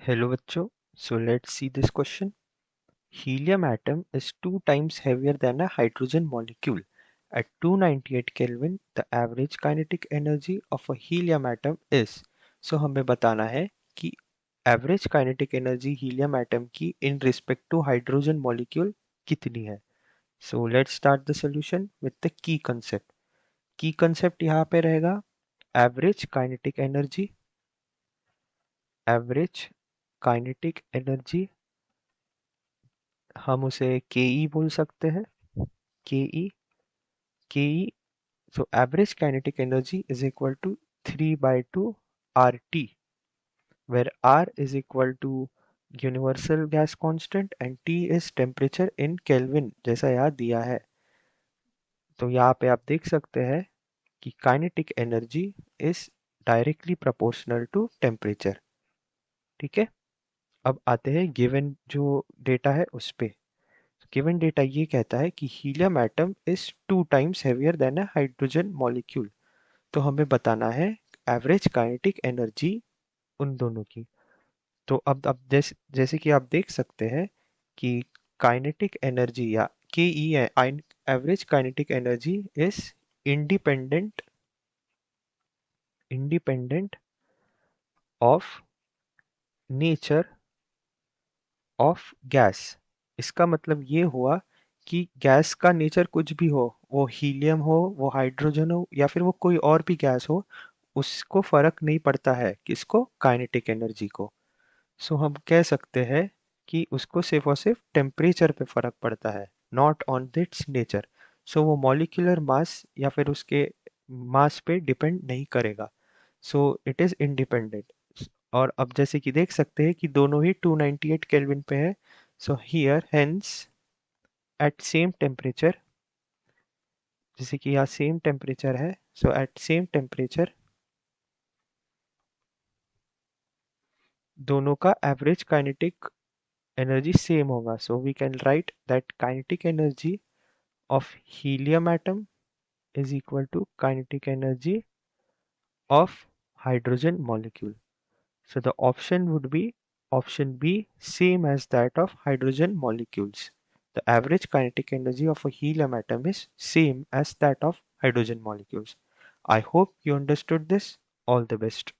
Hello बच्चों, so let's see this question. Helium atom is 2 times heavier than a hydrogen molecule. At 298 Kelvin, the average kinetic energy of a helium atom is. So हमें बताना है कि average kinetic energy helium atom की in respect to hydrogen molecule कितनी है. So let's start the solution with the key concept. Key concept यहाँ पे रहेगा average kinetic energy. Average kinetic energy हम उसे के ई बोल सकते हैं. के ई so average kinetic energy is equal to 3/2 RT, where R is equal to universal gas constant and T is temperature in Kelvin जैसा यहाँ दिया है. तो यहाँ पे आप देख सकते हैं कि kinetic energy is directly proportional to temperature. ठीक है, अब आते हैं गिवन जो डेटा है उस पे. गिवन डेटा ये कहता है कि helium atom is 2 times heavier than a hydrogen molecule. तो हमें बताना है एवरेज काइनेटिक एनर्जी उन दोनों की. तो अब जैसे कि आप देख सकते हैं कि काइनेटिक एनर्जी या K E average kinetic energy is independent independent of nature of gas. इसका मतलब ये हुआ कि गैस का नेचर कुछ भी हो, वो हीलियम हो, वो हाइड्रोजन हो या फिर वो कोई और भी गैस हो, उसको फर्क नहीं पड़ता है किसको, काइनेटिक एनर्जी को. सो हम कह सकते हैं कि उसको सिर्फ और सिर्फ टेम्परेचर पे फर्क पड़ता है, नॉट ऑन इट्स नेचर. सो वो मॉलिक्यूलर मास या फिर उसके मास पे डिपेंड नहीं करेगा. So it is independent. और अब जैसे कि देख सकते हैं कि दोनों ही 298 केल्विन पे है. So here hence at same temperature, जैसे कि यहाँ सेम टेम्परेचर है, सो एट सेम टेम्परेचर दोनों का एवरेज काइनेटिक एनर्जी सेम होगा. So we can write that kinetic energy of helium atom is equal to kinetic energy of hydrogen molecule. So the option would be option B, same as that of hydrogen molecules. The average kinetic energy of a helium atom is same as that of hydrogen molecules. I hope you understood this. All the best.